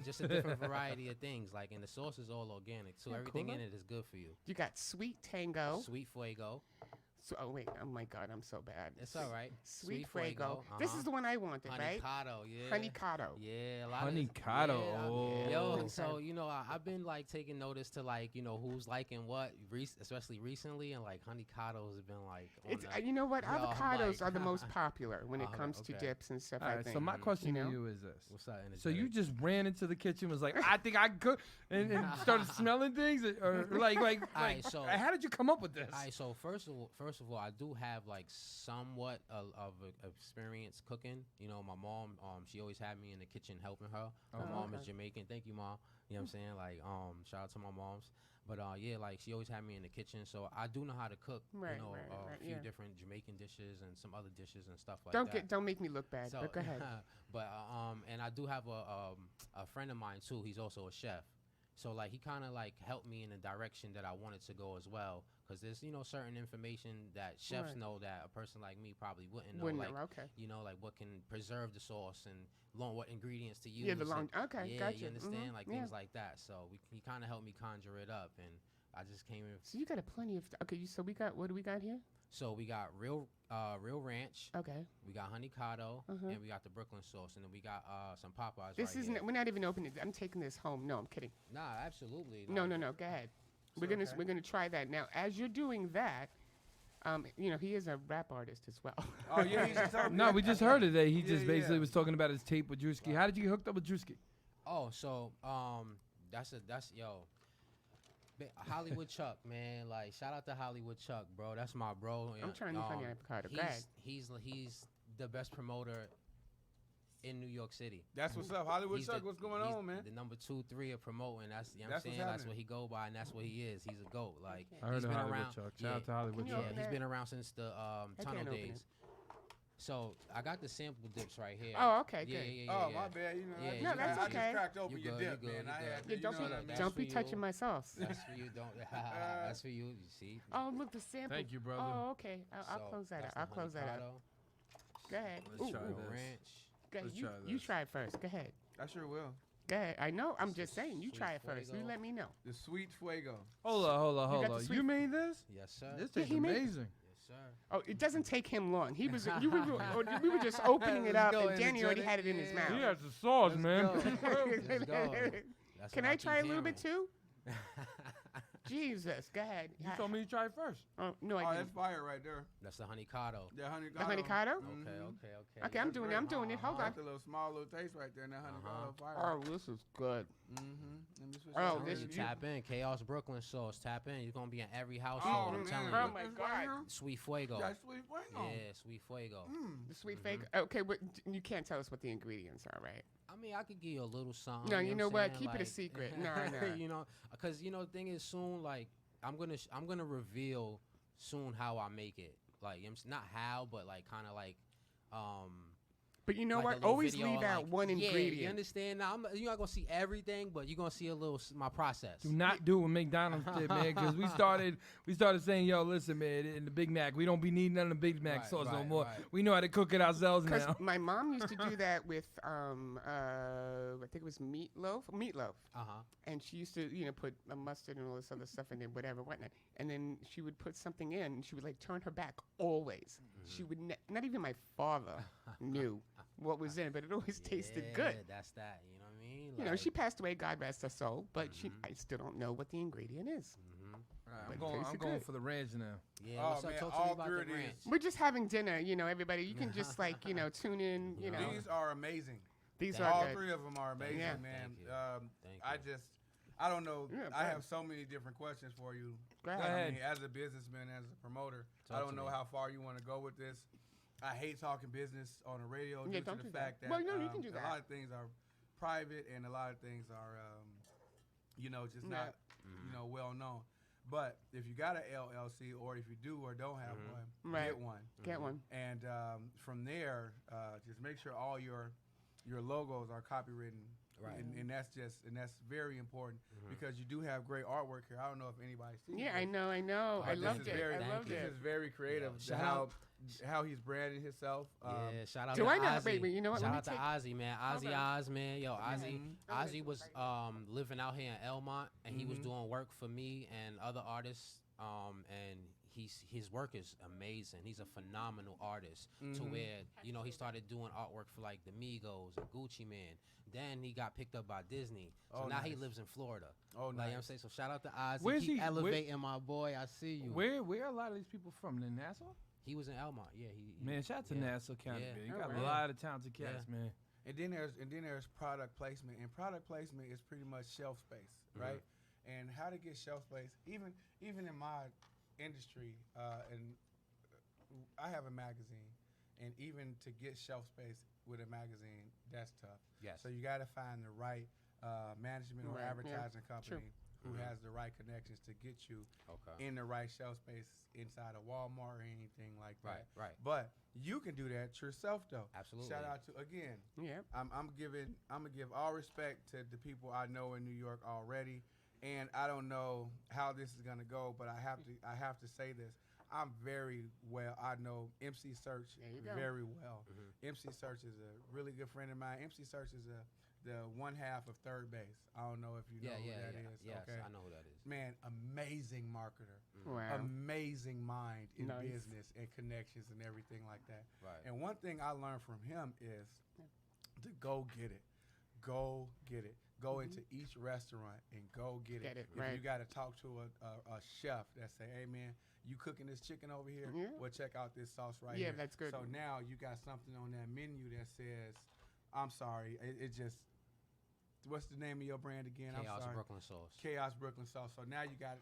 Just a different variety of things. Like, and the sauce is all organic, so everything in it is good for you. You got sweet tango. Sweet fuego. So, oh wait, oh my God, I'm so bad. It's all right. Sweet Fuego. This is the one I wanted, right? Honeycado, yeah. Honeycado. Yeah, a lot Honeycado. of Yeah, yo, so you know, I've been like taking notice to like who's liking what, especially recently, and like Honeycados have been like. It's the, you know what? yo, Avocados like, are the most popular when it comes to dips and stuff. All I right, think. so my question to you is this: What's that? So you just ran into the kitchen, was like, I think I could, and started smelling things, or like, Alright, so how did you come up with this? All right, so first of all, I do have like somewhat of experience cooking. You know, my mom, she always had me in the kitchen helping her. My mom is Jamaican. Thank you, Mom. You know what I'm saying? Like, shout out to my moms. But yeah, like she always had me in the kitchen, so I do know how to cook. Right, you know, right, a few yeah. different Jamaican dishes and some other dishes and stuff like that. Don't make me look bad. So, but go ahead. but and I do have a friend of mine too. He's also a chef. So like he kind of like helped me in the direction that I wanted to go as well, because there's certain information that chefs know that a person like me probably wouldn't know. Okay. You know, like what can preserve the sauce and what ingredients to use. Yeah, okay, yeah, gotcha. you understand, like yeah. things like that. So he kind of helped me conjure it up, and I just came in. So you got plenty of so we got, what do we got here? So we got real ranch. Okay. We got honeycado, and we got the Brooklyn sauce, and then we got some Popeyes. This right isn't. here. We're not even opening. I'm taking this home. No, I'm kidding. Nah, absolutely. No. Go ahead. We're gonna try that now. As you're doing that, he is a rap artist as well. Oh yeah, he's just No, we just heard it. That he just basically was talking about his tape with Drewski. How did you get hooked up with Drewski? Oh, so that's Hollywood Chuck, man. Like shout out to Hollywood Chuck, bro. That's my bro. I'm trying to find the avocado. Go ahead. He's the best promoter in New York City. That's what's up, Hollywood Chuck. What's going on, man? The number 2, 3 of promoting. That's what I'm saying. That's what he go by, and that's what he is. He's a goat. Like I heard he's of been Hollywood around. Chuck. Shout out to Hollywood Chuck. He's been around since the tunnel open days. So I got the sample dips right here. Oh, okay, yeah, good. Yeah, Oh, yeah. my bad. No, that's I okay. just cracked open You your good, dip, you good, man. you I had good. to, Don't you know what I mean? don't be for touching you. my sauce. That's for you. Don't. That's for you. You see. Oh, look, the sample. Thank you, brother. Oh, okay. I'll So close that that's out. I'll the close that out. honeycado, Go ahead. Let's try real this. ranch. Go ahead. Let's You, try you this. try it first. Go ahead. I sure will. Go ahead. I know. I'm This just is saying. You sweet try it first. You fuego. let me know. The sweet fuego. Hold on. got the sweet- You made this? Yes, sir. This Yeah, tastes he made- amazing. Yes, sir. Oh, it doesn't take him long. We were just opening it up, and Danny already had it in his He mouth. has the sauce, man. Let's go. That's Can what I try a keep little bit hearing. too? Jesus, go ahead. You told me to try it first. Oh no, Oh, I that's didn't. fire right there. That's the honeycado. The honeycado. The honeycado? Okay. Okay, I'm doing it. I'm doing it. Hold on. That's a little small little taste right there. And that honeycado fire. Oh, this is good. Let me switch Oh, that this over is- to you. Tap in. Chaos Brooklyn sauce. Tap in. You're going to be in every Oh, household. I'm telling Oh you. my This God. right here? Sweet fuego. That's sweet fuego. Yeah, sweet fuego. The sweet fake. Okay, but you can't tell us what the ingredients are, right? I mean, I could give you a little something. No, you know what? I'm Keep it a saying? secret. Like, No. you know, because the thing is, soon, like, I'm gonna reveal soon how I make it. Like, not how, but like kind of like, But you know like a what? little Always video leave on, out like, one yeah, ingredient. you understand? Now, you're not gonna see everything, but you're gonna see a little my process. Do not do what McDonald's did, man, because we started saying, yo, listen, man, in the Big Mac, we don't be needing none of the Big Mac Right, sauce no right, more. right. We know how to cook it ourselves Because now. my mom used to do that with, I think it was meatloaf, and she used to, put a mustard and all this other stuff in it, whatnot. And then she would put something in, and she would like turn her back always. She would not even my father knew what was in it, but it always tasted good. That's that. You know what I mean? She passed away, God rest her soul, but I still don't know what the ingredient is. All right, but I'm it tasted going good. for the ranch now. Yeah. Oh, What's up? man, Talk to me all about good the is- ranch. We're just having dinner, everybody. You can just tune in, These are amazing. These Thank are All good. three of them are amazing, Yeah. man. Thank you. I don't know. Yeah, I go have so many different questions for you. Go Go ahead. I ahead. mean, as a businessman, as a promoter, Talk I to don't know me. how far you want to go with this. I hate talking business on the radio Yeah, due don't to do the that. fact that Well, no, you can do a that. lot of things are private and a lot of things are, just Yeah. not, well known. But if you got an LLC or if you do or don't have one, Right. get one. Get one. And from there, just make sure all your logos are copywritten. Right. And that's very important because you do have great artwork here. I don't know if anybody's seen Yeah, it. I know. But I this loved is it. very- I loved This it. is very creative. Yeah. How he's branding himself. Yeah, shout out Do to I know- Ozzy. wait, you know what, let Shout me out to take- Ozzy, man. Ozzy Okay. Oz, man. Yo, Ozzy. Okay. Ozzy was living out here in Elmont, and he was doing work for me and other artists. And his work is amazing. He's a phenomenal artist. To where he started doing artwork for like the Migos and Gucci Man. Then he got picked up by Disney. So now he lives in Florida. Oh, like, nice. You know what I'm saying? So shout out to Oz. Where's Keep he- elevating my boy. I see you. Where are a lot of these people from? In Nassau? He was in Elmont. Yeah, he Man, shout out to Nassau County. Yeah. Man. You got Oh, a wow. lot of talented cats, man. And then there's product placement, and product placement is pretty much shelf space, right? And how to get shelf space, even in my industry, and I have a magazine, and even to get shelf space with a magazine, that's tough. Yes. So you got to find the right management or Right, yeah, advertising company true. who has the right connections to get you Okay. in the right shelf space inside of Walmart or anything like that. Right. But you can do that yourself though. Absolutely. Shout out to again. Yeah. I'm gonna give all respect to the people I know in New York already, and I don't know how this is gonna go, but I have to say this. I'm very well. I know MC Search There you go. very well. MC Search is a really good friend of mine. MC Search is the one half of Third Base. I don't know if you know who that is. Yes, Okay. I know who that is. Man, amazing marketer. Wow. Amazing mind in Nice. business and connections and everything like that. Right. And one thing I learned from him is to go get it. Go get it. Go into each restaurant and go get Get it, If right. you got to talk to a chef that say, hey, man, you cooking this chicken over here? Yeah. Well, check out this sauce right Yeah, here. that's good. So now you got something on that menu that says, I'm sorry, it just, what's the name of your brand again? I'm Kaos sorry. Brooklyn sauce. Chaos Brooklyn sauce. So now you got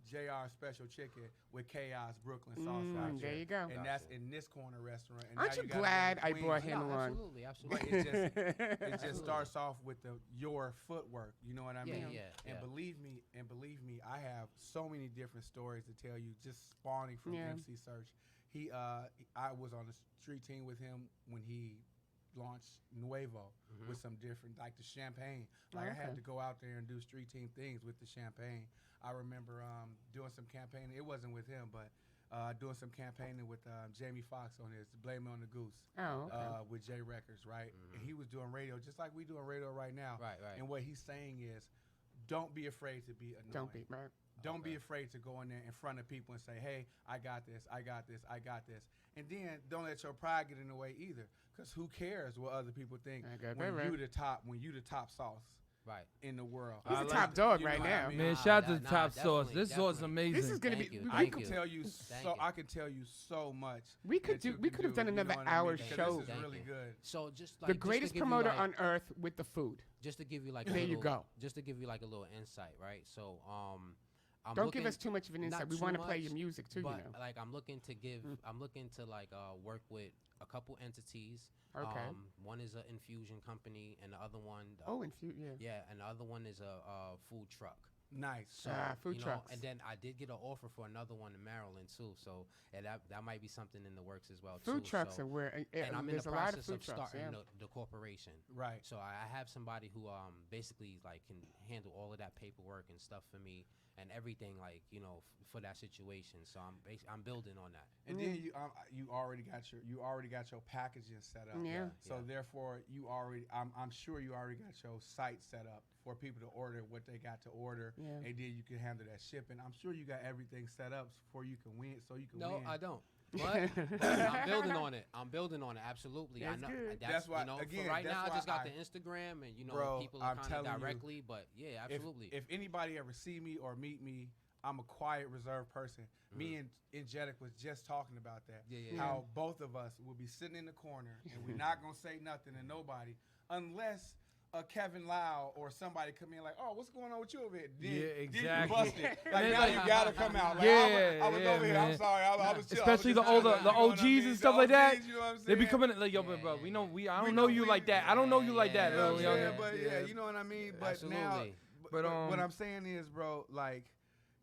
JR special chicken with Chaos Brooklyn sauce out There you go. And that's in this corner restaurant. And Aren't now you gotta go glad to I Queens. brought him along? Absolutely, But absolutely. it just starts off with your footwork. You know what I mean? Yeah. And believe me, I have so many different stories to tell you just spawning from MC Search. I was on the street team with him when he launched Nuevo with some different, like the champagne. Like I had to go out there and do street team things with the champagne. I remember doing some campaigning. It wasn't with him, but doing some campaigning with Jamie Foxx on his Blame It on the Goose. Oh, okay. With J Records, right? And he was doing radio just like we doing radio right now. Right. And what he's saying is, don't be afraid to be annoying. Don't be, right. Don't be afraid to go in there in front of people and say, hey, I got this, I got this, I got this. And then don't let your pride get in the way either. Because who cares what other people think when you the top sauce Right. in the world. He's the top dog right now. I mean? Man, shout out to the top sauce. This sauce is amazing. This is gonna Thank be. you. I Thank can you. tell you Thank so. you. I can tell you so much. We could that you do. We can could have do, done you know another what I mean? hour Because show. This is really good. So just like The just to greatest give you, promoter like- on earth with the food. Just to give you like There a you little, go. Just to give you like a little insight, right? So I'm Don't looking, give us too much of an insight. not We too want to play much, your music too. But You know. like I'm looking to like work with a couple entities. Okay. One is an infusion company, and the other one. Yeah. Yeah, and the other one is a food truck. Nice. So, food you know, trucks. and then I did get an offer for another one in Maryland too. So and that might be something in the works as well. Food too. trucks So, are where. and I'm in there's the a lot of process food of trucks. starting Yeah. the corporation. Right. So I have somebody who basically like can handle all of that paperwork and stuff for me and everything like for that situation. So I'm building on that. And then you already got your packaging set up. Yeah. So therefore I'm sure you already got your site set up for people to order what they got to order. Yeah. And then you can handle that shipping. I'm sure you got everything set up before you can win. So you can No, win. I don't. But I'm building on it. Absolutely. That's I know. good. That's why- for again, right that's now I why just got the Instagram and Bro, people I'm are kind of telling you, directly. But yeah, absolutely. If anybody ever see me or meet me, I'm a quiet, reserved person. Me and Angelic was just talking about that. Yeah. How both of us will be sitting in the corner and we're not gonna say nothing to nobody unless Kevin Lau or somebody come in like, oh, what's going on with you over here? Then, Yeah, Then exactly. you bust it. Like now you gotta come out. Like, Yeah, I was yeah, over here. I'm man. sorry. I was chill. Especially the older, the OGs and stuff like that. You know what I'm They be saying? coming in like, yo, bro, we know, I don't know you like that. I don't know you like that. You know what I'm yo, saying? yo. But yeah, you know what I mean. But now, Absolutely. but But, what I'm saying is, bro, like,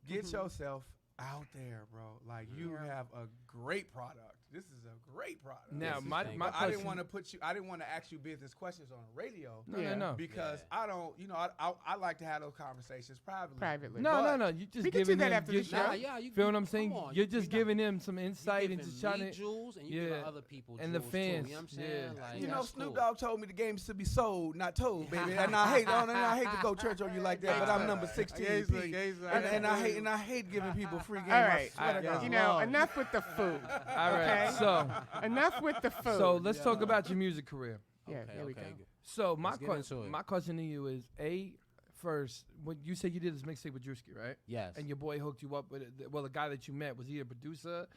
get yourself out there, bro. Like, you have a great product. This is a great product. Now, my I didn't question- want to I didn't want to ask you business questions on the radio. No. Because I don't, I like to have those conversations privately. No. You just We can do giving that him. after the you show. You feel what I'm saying? come on, You're just you giving him some insight and giving just trying me to. jewels and you yeah. giving other people And the jewels fans, Too, you know what I'm saying? yeah. Like, You know, that's Snoop cool. Dogg told me the game's to be sold, not told, baby. And I hate to go church on you like that, but I'm number 16. And I hate giving people free game. All I right. swear to God. You know, enough with the food. All right. Okay? So Enough with the food. so let's talk about your music career. Yeah, there we go. So Let's get into it. my question to you is first, when you said you did this mixtape with Drewski, right? Yes. And your boy hooked you up with it. Well, the guy that you met, was he a producer?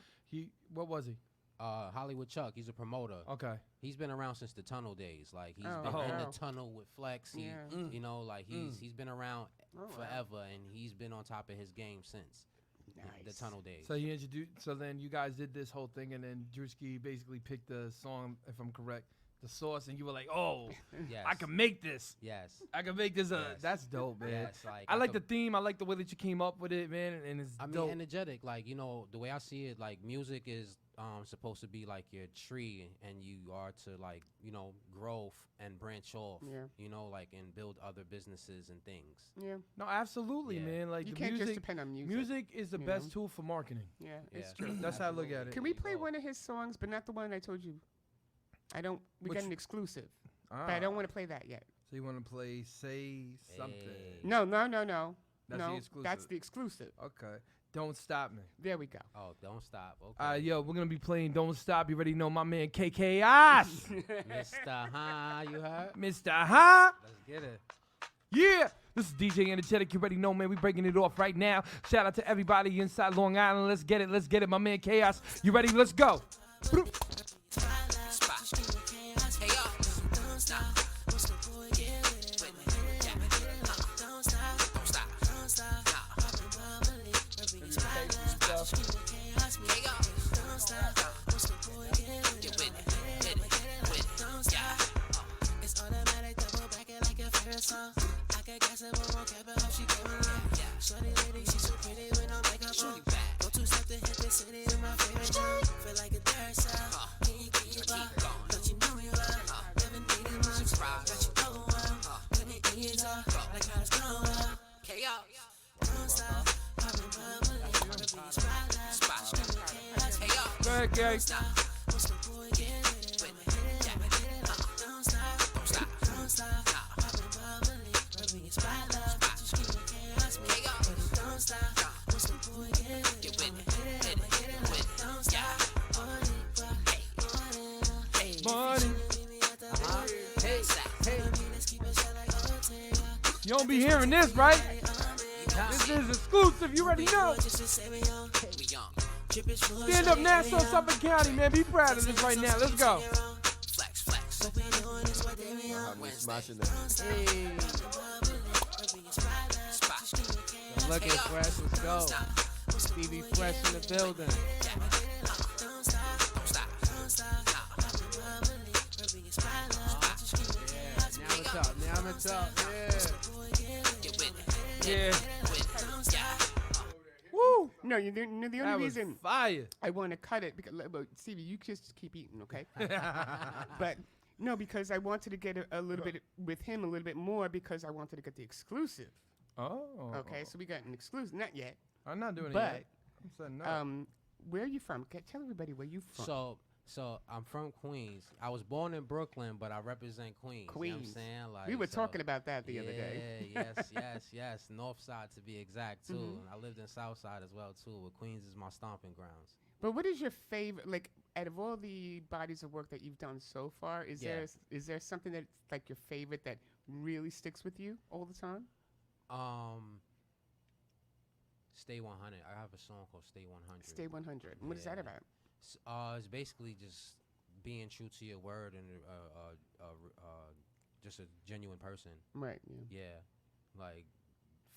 What was he? Hollywood Chuck, he's a promoter. Okay. He's been around since the Tunnel days. Like he's Oh, been in wow. the tunnel with Flex. He, Yeah. You know, like he's been around wow. forever, and he's been on top of his game since the Tunnel days. So he introduced. So then you guys did this whole thing, and then Drewski basically picked the song, if I'm correct, the source, and you were like, "Oh, Yes. I can make this. Yes. I can make this." Yes. That's dope, man. Yes, like, I I like could- the theme. I like the way that you came up with it, man, and it's I mean, dope. energetic. Like, you know, the way I see it, like music is supposed to be like your tree, and you are to, like, you know, grow and branch off. Yeah. You know, like, and build other businesses and things. Yeah. No, absolutely, Yeah. man. Like You the can't music, just depend on music. Music is the you best know? tool for marketing. Yeah, it's Yeah. true. That's how I look at it. Can we play one of his songs, but not the one I told you? We Which- got an exclusive, Ah, but I don't want to play that yet. So you want to play "Say Something"? Hey. No. That's the no, that's exclusive. the exclusive. Okay. Don't stop me. There we go. Oh, don't stop. Okay. Yo, we're gonna be playing "Don't Stop." You already know my man Kaos, Mr. Huh, you heard? Mr. Huh? Let's get it. Yeah. This is DJ Energetic. You already know, man. We breaking it off right now. Shout out to everybody inside Long Island. Let's get it. Let's get it. My man Kaos. You ready? Let's go. Go ahead, Gary. Money. You don't be hearing this, right? This is exclusive. You already know. Stand up, Nassau, Suffolk County, man. Be proud of this right now. Let's go. Smashing it. Hey. Look at Fresssh. Let's go. Stevey Fresssh in the building. Now I'm a top. Yeah. Woo. No, the only That was reason fire. I want to cut it because, Stevie, you just keep eating, okay? But no, because I wanted to get a little bit with him, a little bit more because I wanted to get the exclusive. Oh. Okay, so we got an exclusive, not yet. I'm not doing it But yet. I'm setting up. where are you from? Tell everybody where you from. So I'm from Queens. I was born in Brooklyn, but I represent Queens. You know what I'm saying? Like, we were talking about that the other day. Yes. North side to be exact too. Mhm. And I lived in South side as well too. But Queens is my stomping grounds. But what is your favorite? Like, out of all the bodies of work that you've done so far, is there something that's like your favorite that really sticks with you all the time? Stay 100. I have a song called Stay 100. Stay 100. And what is that about? It's basically just being true to your word and just a genuine person. Right. Yeah. Like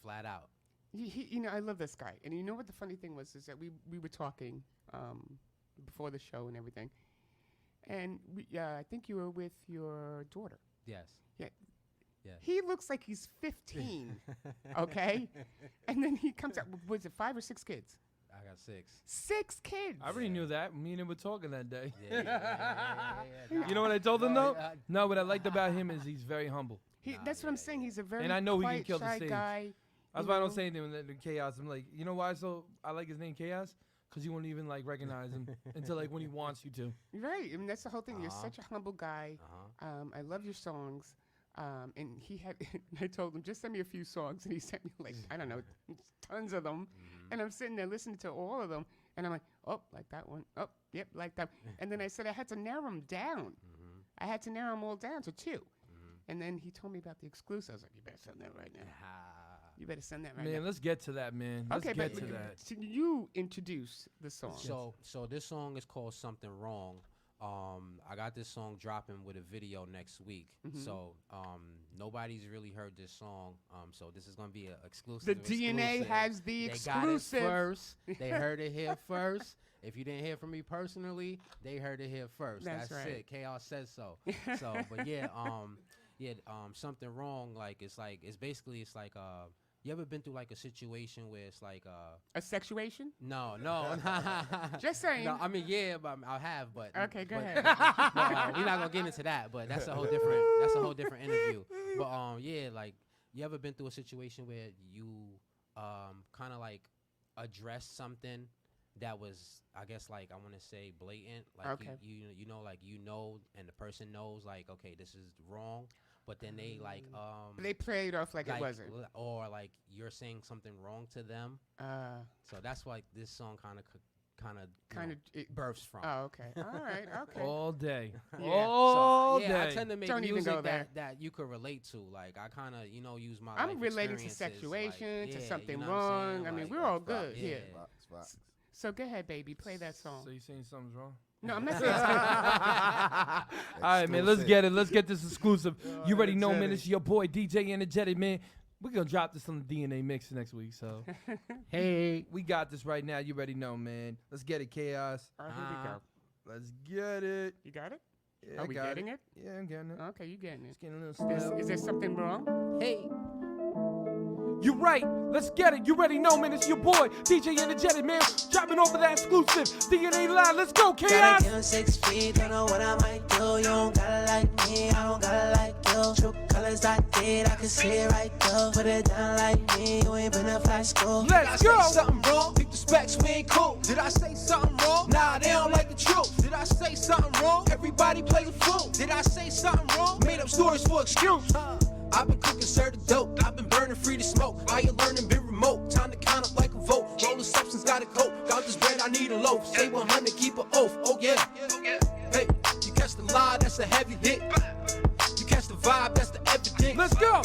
flat out. I love this guy, and you know what the funny thing was is that we were talking before the show and everything, and I think you were with your daughter. Yes. Yeah. Yeah. He looks like he's 15. Okay, and then he comes out. Was it 5 or 6 kids? I got 6. 6 kids. I already knew that. Me and him were talking that day. Yeah. You know what I told him though? No, what I liked about him is he's very humble. That's what I'm saying. He's a very and I know he quiet, can kill the shy stage. guy. That's why I don't say anything when the Kaos. I'm like, you know why? So I like his name Kaos because you won't even like recognize him until like when he wants you to. Right. I mean, that's the whole thing. You're such a humble guy. I love your songs. And he had, I told him, just send me a few songs. And he sent me like, I don't know, tons of them. And I'm sitting there listening to all of them. And I'm like, oh, like that one. Oh, yep, like that. And then I said I had to narrow them down. I had to narrow them all down to 2. And then he told me about the exclusive. I was like, you better send that right now. You better send that right now. Man, let's get to that, man. Let's get to that. So you introduce the song. So this song is called Something Wrong. I got this song dropping with a video next week. So nobody's really heard this song. So this is gonna be an exclusive. The DNA has the exclusive. They got it first. They heard it here first. If you didn't hear from me personally, they heard it here first. That's right. it. Kaos says so. But yeah, Something Wrong. It's basically you ever been through like a situation where it's like a sexuation? No. Just saying. No, I mean but I have, but okay, go ahead. We're not gonna get into that, but that's a whole different interview. But you ever been through a situation where you kind of like addressed something that was, I guess, like I want to say blatant, like you know, and the person knows, like, okay, this is wrong. But then they they play it off like it wasn't, or like you're saying something wrong to them. So that's why this song kind of births from. Oh, okay, all right, okay. All day, yeah. day. I tend to make music that you could relate to. Like I kind of use my. I'm relating to sexuation, to something wrong. I mean, we're all good here. So go ahead, baby, play that song. So you saying something's wrong? No, I'm not saying something. All right, man, let's get it. Let's get this exclusive. You already know, man. It's your boy, DJ Energetic, man. We're going to drop this on the DNA mix next week, so. Hey, we got this right now. You already know, man. Let's get it, Chaos. All right, here we go. Let's get it. You got it? Yeah, Are we getting it? Yeah, I'm getting it. Okay, you getting it. It's getting a little slow. Is there something wrong? Hey. You right, let's get it. You already know, man. It's your boy, DJ Energetic, man. Dropping over that exclusive DNA Live. Let's go, Chaos. Gotta give 6 feet, don't know what I might do. You don't gotta like me, I don't gotta like you. True colors I did, I can see it right though. Put it down like me, you ain't been to fly school. Let's go. Did I say something wrong? Keep the specs, we ain't cool. Did I say something wrong? Nah, they don't like the truth. Did I say something wrong? Everybody plays a fool. Did I say something wrong? Made up stories for excuse. I've been cooking, served the dope. I've been burning free to smoke. How you learning, been remote. Time to count up like a vote. Roll the substance, got a coat. Got this bread, I need a loaf. Say 100, keep an oath. Oh yeah. Hey, you catch the lie, that's a heavy hit. You catch the vibe, that's the evidence. Let's go.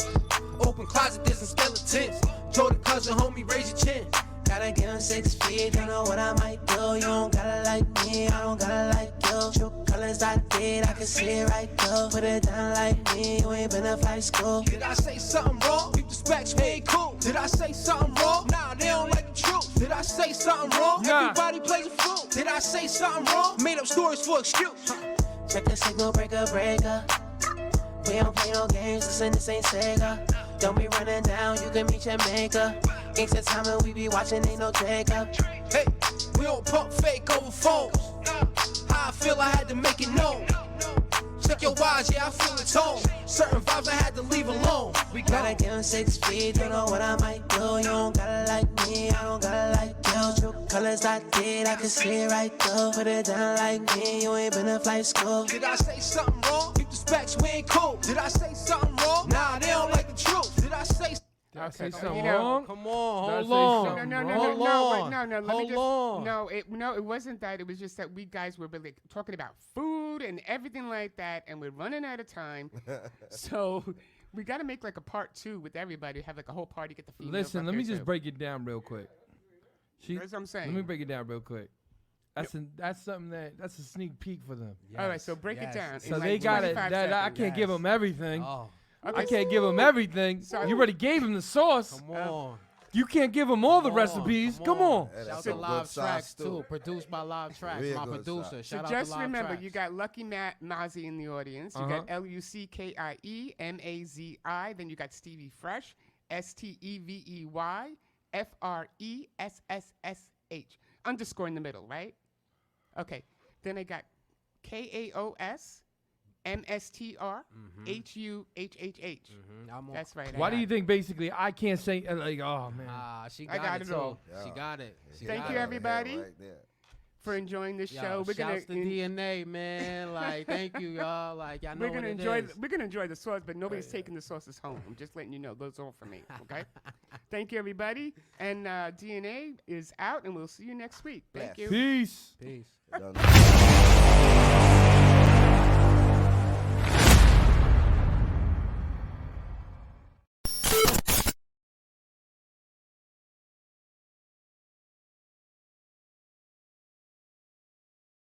Open closet, there's some skeletons. Jordan cousin, homie, raise your chin. Gotta give 6 feet, don't know what I might do. You don't gotta like me, I don't gotta like you. True colors I did, I can see it right though. Put it down like me, you ain't been to fly school. Did I say something wrong? Keep the specs, we ain't cool. Did I say something wrong? Nah, they don't like the truth. Did I say something wrong? Nah. Everybody plays a fool. Did I say something wrong? Made up stories for excuse. Check the signal, breaker. We don't play no games, listen, this ain't Sega. Don't be running down, you can meet your maker. Gangsta time and we be watching, ain't no Jacob. Hey, we don't pump fake over phones. How I feel, I had to make it known. Check your wires, yeah, I feel the tone. Certain vibes I had to leave alone. We gotta give 6 feet, don't know what I might do. You don't gotta like me, I don't gotta like you. True colors I did, I can see it right though. Put it down like me, you ain't been to flight school. Did I say something wrong? Keep the specs, we ain't cool. Did I say something wrong? Nah, they don't like the truth. Did I say Did I say so, something you know, wrong? Come on, Did I hold say on. something No, wrong? let me Hold just. on. No, it wasn't that. It was just that we guys were really talking about food and everything like that, and we're running out of time. So we got to make like a part 2 with everybody. Have like a whole party, get the females. Listen, up let there me just too. break it down real quick. That's what I'm saying. Let me break it down real quick. That's something that's a sneak peek for them. Yes, All right, so break it down. So in they like got it. 25 I seconds. can't give them everything. Oh, Okay. I can't give them everything. So- You already gave them the sauce. come on. You can't give them all the recipes. Come on. Hey, Shout that's to some Live good sauce, Tracks too. too. Produced by Live Tracks. Real My good producer. sauce. Shout So out just to Live remember, Tracks. you got Lucky Mazi in the audience. You got Luckie Mazi. Then you got Stevey Fresssh. Stevey Fresssh. Underscore in the middle, right? Okay. Then I got Kaos Mstr Huhhh. That's right. Why do you think basically I can't say like, oh man? She I got got it it all. She got it. She Thank got you, it. everybody. Right there. for enjoying this Yo, show. We're shouts gonna to DNA, man. Like, thank you, y'all. Like, y'all know we're gonna what it enjoy. is. We're gonna enjoy the sauce, but nobody's taking the sauces home. I'm just letting you know. Those are all for me. Okay. Thank you, everybody. And DNA is out, and we'll see you next week. Thank you. Peace. Peace. Done.